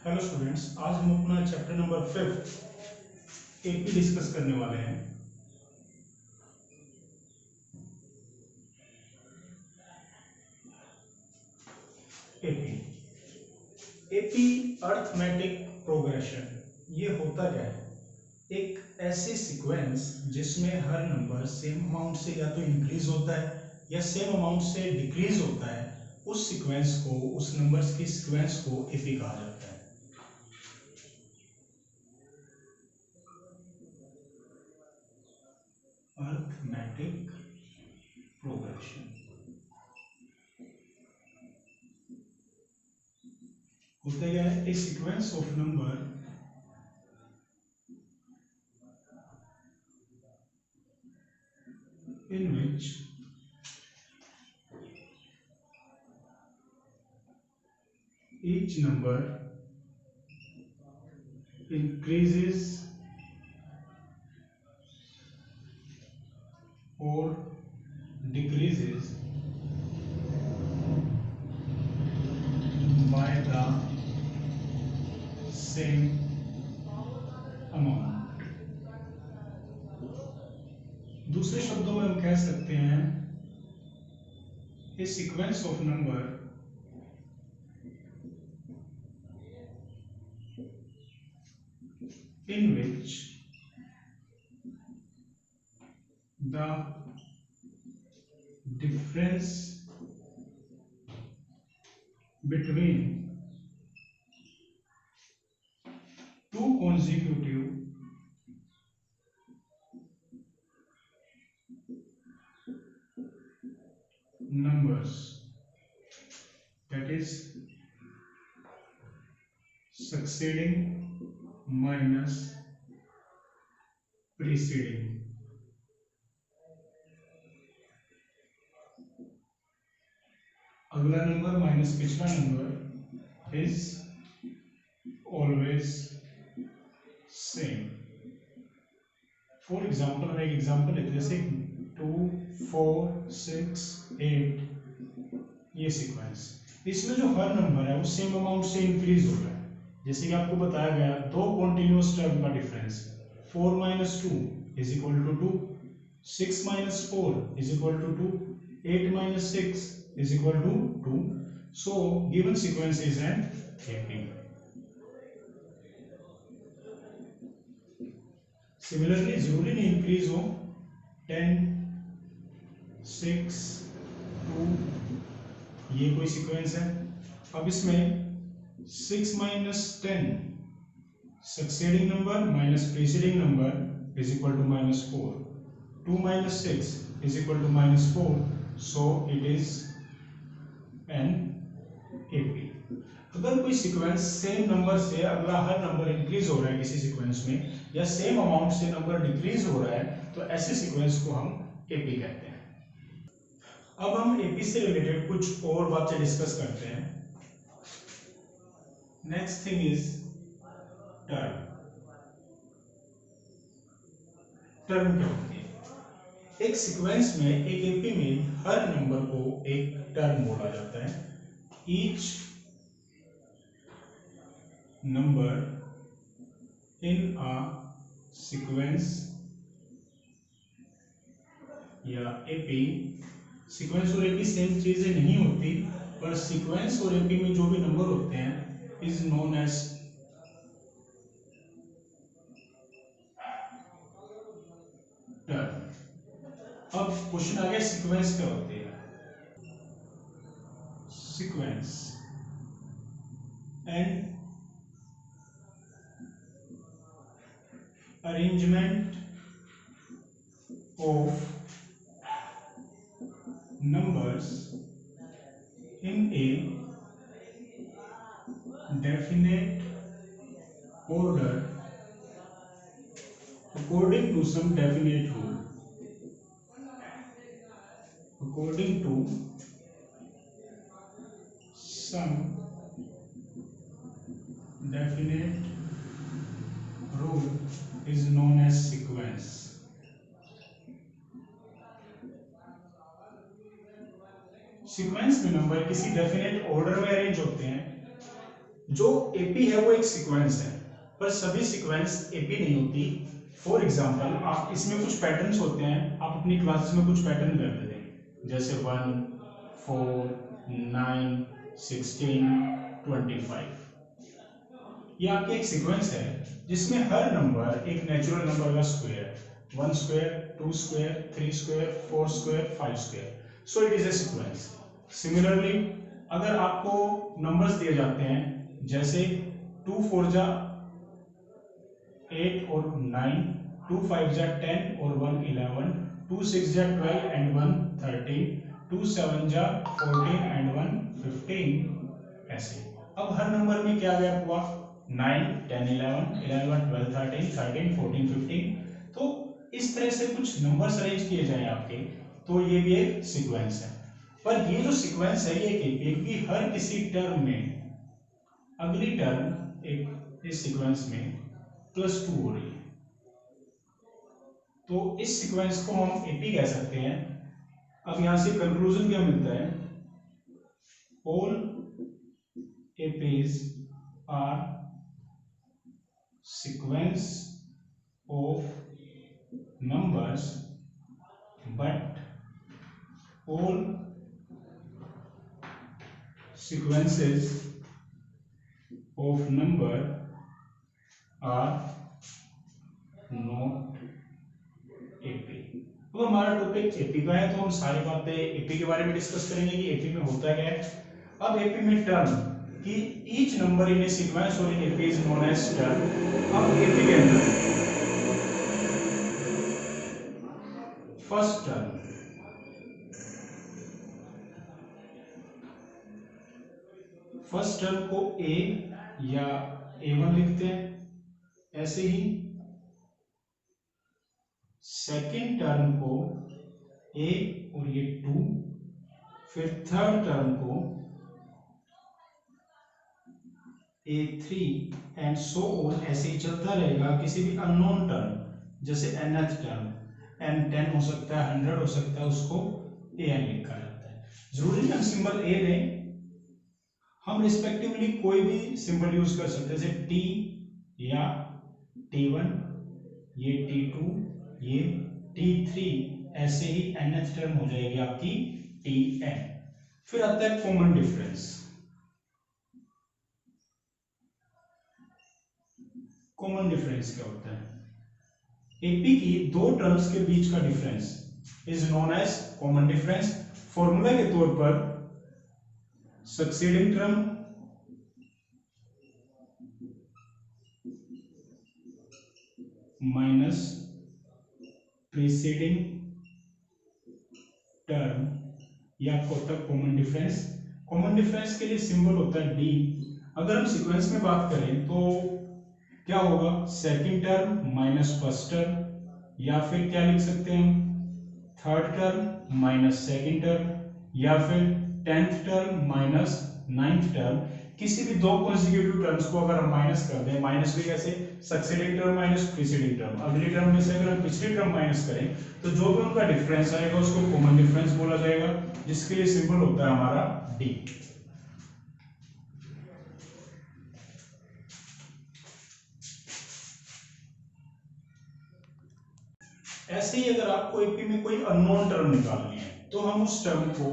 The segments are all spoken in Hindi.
हेलो स्टूडेंट्स, आज हम अपना चैप्टर नंबर 5 एपी डिस्कस करने वाले हैं। एपी एपी अर्थमेटिक प्रोग्रेशन ये होता क्या है? एक ऐसी सीक्वेंस जिसमें हर नंबर सेम अमाउंट से या तो इंक्रीज होता है या सेम अमाउंट से डिक्रीज होता है, उस सीक्वेंस को, उस नंबर्स की सीक्वेंस को एपी कहा जाता है। अर्थमेटिक प्रोग्रेशन होता क्या है? A sequence of number in which each number increases or decreases by the same amount। दूसरे शब्दों में हम कह सकते हैं a sequence of number in which the difference between two consecutive numbers, that is succeeding minus preceding, अगला नंबर माइनस पिछला number is always same. For example हम एक एग्जाम्पल लेते हैं, जैसे 2, 4, 6, 8 ये सीक्वेंस, इसमें जो हर नंबर है वो सेम अमाउंट से इंक्रीज हो रहा है। जैसे कि आपको बताया गया, दो कॉन्टिन्यूअस टर्म का difference 4 minus 2 is equal to 2, 6 minus 4 is equal to 2, 8 minus 6 is equal to 2. So given sequence is an AP. Similarly, जरूरी नहीं इंक्रीज हो, 10, 6, 2 ये कोई सीक्वेंस है। अब इसमें 6 minus 10 succeeding number minus preceding number is equal to -4, 2 minus 6 is equal to -4, so it is an AP. अगर कोई सीक्वेंस सेम नंबर से अगला हर नंबर इंक्रीज हो रहा है किसी सीक्वेंस में, या सेम अमाउंट से नंबर डिक्रीज हो रहा है, तो ऐसे सीक्वेंस को हम एपी कहते हैं। अब हम एपी से रिलेटेड कुछ और बातें डिस्कस करते हैं। Next thing is term. Term क्या होती है? एक सीक्वेंस में, एक एपी में हर नंबर को एक टर्म बोला जाता है। Each number in a sequence या एपी, सीक्वेंस और एपी सेम चीजें नहीं होती, पर सीक्वेंस और एपी में जो भी नंबर होते हैं इज नोन एज टर्म। अब क्वेश्चन आ गया, सीक्वेंस क्या होती है? Sequence and arrangement of numbers in a definite order according to some definite rule, according to some definite rule is known as sequence। Sequence में नंबर किसी डेफिनेट ऑर्डर में अरेंज होते हैं, जो एपी है वो एक सीक्वेंस है, पर सभी सीक्वेंस एपी नहीं होती। फॉर एग्जांपल आप इसमें कुछ पैटर्न्स होते हैं, आप अपनी क्लासेस में कुछ पैटर्न करते थे, जैसे 1 4 9 16 25। ये आपकी एक सीक्वेंस है जिसमें हर नंबर एक नेचुरल नंबर का square, 1 square 2 square 3 square 4 square 5 square, so it is a sequence. Similarly अगर आपको नंबर्स दिए जाते हैं जैसे 2 4 जा 8 और 9, 2 5 जा 10 और 1 11, 2 6 जा 12 एंड 1 13, 2 7 जा 14 एंड 1 15, ऐसे। अब हर नंबर में क्या गैप हुआ, 9 10 11 11 12 13 13 14 15। तो इस तरह से कुछ नंबर्स अरेंज किए जाएं आपके, तो ये भी एक सीक्वेंस है। पर ये जो सीक्वेंस है ये एक हर किसी टर्म में अगली टर्म एक इस सीक्वेंस में +2 हो रही है, तो इस सीक्वेंस को हम एपी कह सकते हैं। अब यहां से कंक्लूजन क्या मिलता है, all APs are sequence of numbers but all sequences of number are not AP। अब हमारा टॉपिक एपी का है, तो हम सारी बातें एपी के बारे में डिस्कस करेंगे कि एपी में होता क्या है। अब एपी में टर्म कि each number in a sequence और in AP is known as term. अब एपी के अंदर फर्स्ट टर्म, फर्स्ट टर्म को ए या a1 लिखते हैं, ऐसे ही सेकेंड टर्म को ए और ये 2, फिर थर्ड टर्म को a3 एंड सो ऑन, ऐसे ही चलता रहेगा। किसी भी अननोन टर्म जैसे nth टर्म n10 हो सकता है, 100 हो सकता है, उसको an लिखा जाता है। जरूरी नहीं हम सिंबल a लें, हम रिस्पेक्टिवली कोई भी सिंबल यूज कर सकते हैं, जैसे t या t1, ये t2, ये t3, ऐसे ही nth टर्म हो जाएगी आपकी tn। फिर आता है कॉमन डिफरेंस। कॉमन डिफरेंस क्या होता है, एपी की दो टर्म्स के बीच का difference is known as common difference. Formula के तौर पर succeeding term minus preceding term, यह आपको होता है कॉमन डिफरेंस। कॉमन डिफरेंस के लिए सिंबल होता है डी। अगर हम सीक्वेंस में बात करें तो क्या होगा, second term minus first term, या फिर क्या लिख सकते हैं हम, third term minus second term, या फिर 10th term minus 9th term. किसी भी दो कॉन्सिक्यूटिव टर्म्स को अगर हम माइनस कर दें, माइनस भी कैसे, succeeding term minus preceding term, अगली टर्म में से अगर हम पिछली टर्म माइनस करें तो जो भी उनका डिफरेंस आएगा उसको कॉमन डिफरेंस बोला जाएगा, जिसके लिए सिंबल होता है हमारा डी। ऐसे ही अगर आपको एपी में कोई अननोन टर्म निकालनी है तो हम उस टर्म को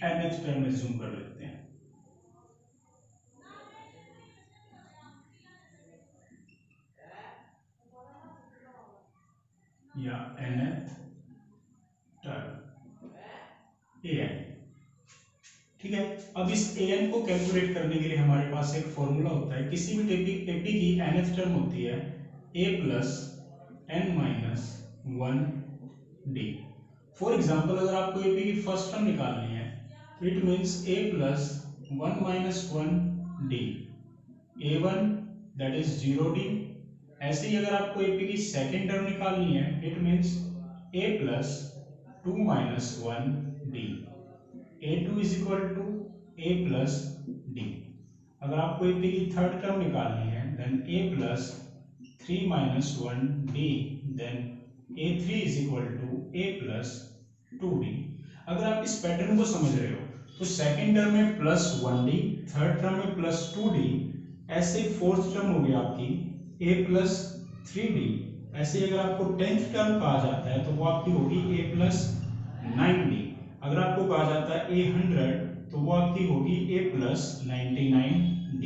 nth टर्म में जूम कर लेते हैं, या nth टर्म an। ठीक है, अब इस an को कैलकुलेट करने के लिए हमारे पास एक फॉर्मूला होता है। किसी भी एपी की nth टर्म होती है a plus n minus 1 D. For example अगर आपको एपी की फर्स्ट टर्म निकालनी है तो it means a plus 1 minus 1 D, a1 that is 0 D. ऐसे ही अगर आपको एपी की सेकेंड टर्म निकालनी है it means a plus 2 minus 1 d, a2 is equal to a plus d. अगर आपको एपी की थर्ड टर्म निकालनी है then a plus 3 minus 1 d, then a3 is equal to a plus 2d। अगर आप इस पैटर्न को समझ रहे हो तो सेकंड टर्म में प्लस 1d, थर्ड टर्म में प्लस 2d, ऐसे फोर्थ टर्म हो गई आपकी a प्लस 3d। ऐसे अगर आपको 10th टर्म कहा जाता है तो वो आपकी होगी a प्लस 9d। अगर आपको कहा जाता है a 100 तो वो आपकी होगी a प्लस 99d।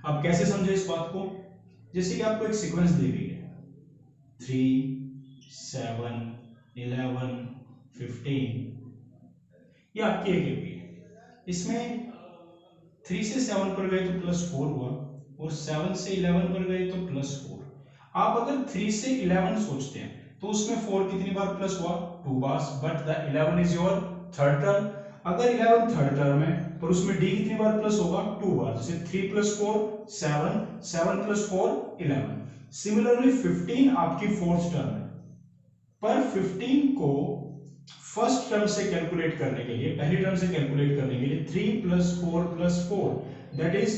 अब कैसे समझे इस बात को? जैसे कि आपको एक सीक्वेंस दी गई है 3 7 11 15, ये आपकी एक एपी है। इसमें 3 से 7 पर गए तो प्लस 4 हुआ और 7 से 11 पर गए तो प्लस 4। आप अगर 3 से 11 सोचते हैं तो उसमें 4 कितनी बार प्लस हुआ? 2 बार, but the 11 is your third term. अगर 11 थर्ड टर्म है पर उसमें d कितनी बार प्लस होगा? 2 बार। जैसे 3 प्लस 4 7, 7 प्लस 4 11। सिमिलरली 15 आपकी फोर्थ टर्म है, पर 15 को फर्स्ट टर्म से कैलकुलेट करने के लिए, पहली टर्म से कैलकुलेट करने के लिए 3 plus 4 plus 4 that is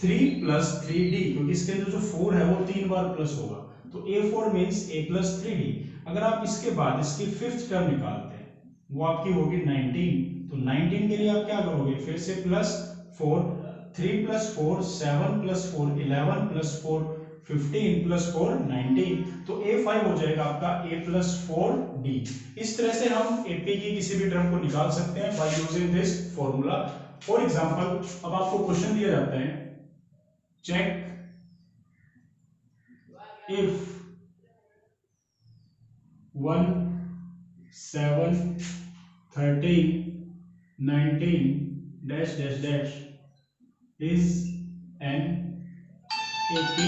3 plus 3d, क्योंकि इसके अंदर जो 4 है वो 3 बार प्लस होगा, तो a4 means a plus 3d। अगर आप इसके बाद इसकी फिफ्थ टर्म निकालते हैं वो आपकी होगी 19, तो 19 के लिए आप क्या करोगे? फिर से plus 4, 3 plus 4 7 plus 4 11 plus 4 15 plus 4 19, तो a5 हो जाएगा आपका a प्लस 4d। इस तरह से हम ap की किसी भी टर्म को निकाल सकते हैं by using this formula. For example, अब आपको क्वेश्चन दिया जाता है, check if 1 7 13 19 dash dash dash is an AP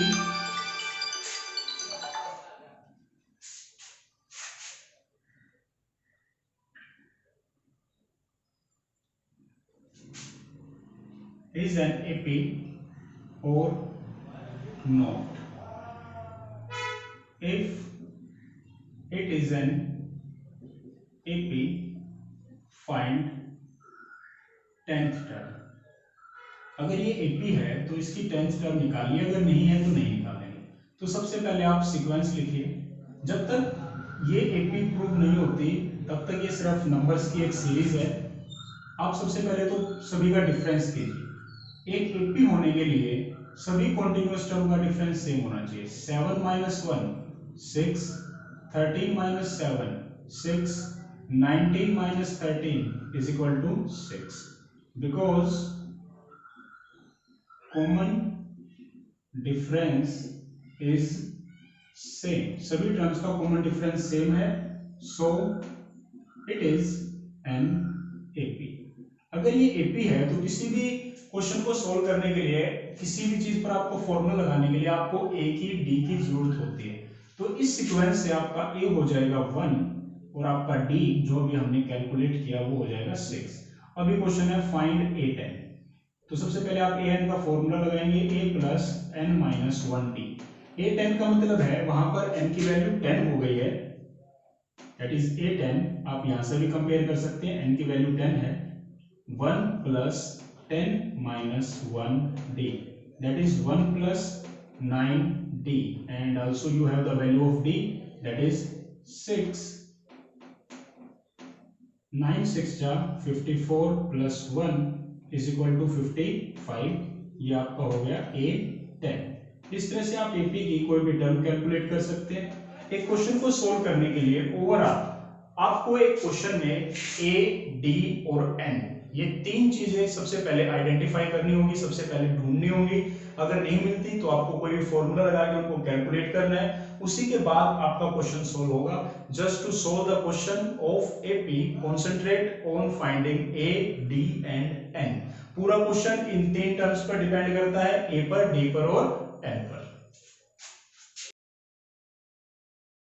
is an AP or not. If it is an AP, find 10th term. अगर ये AP है तो इसकी 10th टर्म निकालिए, अगर नहीं है तो नहीं निकालेंगे। तो सबसे पहले आप सीक्वेंस लिखिए। जब तक ये AP प्रूव नहीं होती तब तक ये सिर्फ नंबर्स की एक सीरीज है। आप सबसे पहले तो सभी का डिफरेंस कीजिए। एक AP होने के लिए सभी कॉन्टिन्यूअस टर्म का डिफरेंस सेम होना चाहिए। 7 minus 1 6, 13 minus 7 6, 19 minus 13 is equal to 6, because common difference is same. सभी टर्म्स का कॉमन डिफरेंस सेम है, so it is an AP. अगर ये एपी है तो किसी भी क्वेश्चन को सॉल्व करने के लिए, किसी भी चीज पर आपको फॉर्मूला लगाने के लिए आपको ए की डी की जरूरत होती है। तो इस सीक्वेंस से आपका ए हो जाएगा 1 और आपका डी जो भी हमने कैलकुलेट किया वो हो जाएगा 6। अभी क्वेश्चन है फाइंड ए 10। तो सबसे पहले आप ए एन का फॉर्मूला लगाएंगे, ए प्लस एन माइनस 1डी। ए 10 का मतलब है वहां पर एन की वैल्यू 10 हो गई है, दैट इज ए 10। आप यहां से भी कंपेयर कर सकते हैं, एन की वैल्यू 10 है। 1 plus 10 minus 1d, that is 1 plus 9d, and also you have the value of d, that is 6। 9 6 जा 54 plus 1 is equal to 55। ये आपका हो गया a10। इस तरह से आप AP की कोई भी टर्म कैलकुलेट कर सकते हैं। एक क्वेश्चन को सोल्व करने के लिए ओवरऑल आपको एक क्वेश्चन में A, D और N ये तीन चीजें सबसे पहले आइडेंटिफाई करनी होगी, सबसे पहले ढूंढनी होगी। अगर नहीं मिलती तो आपको कोई भी फॉर्मूला लगा के उनको कैलकुलेट करना है, उसी के बाद आपका क्वेश्चन सोल्व होगा। Just to solve the question of AP concentrate on finding a, d and n. पूरा क्वेश्चन इन तीन टर्म्स पर डिपेंड करता है, ए पर, डी पर और एन पर।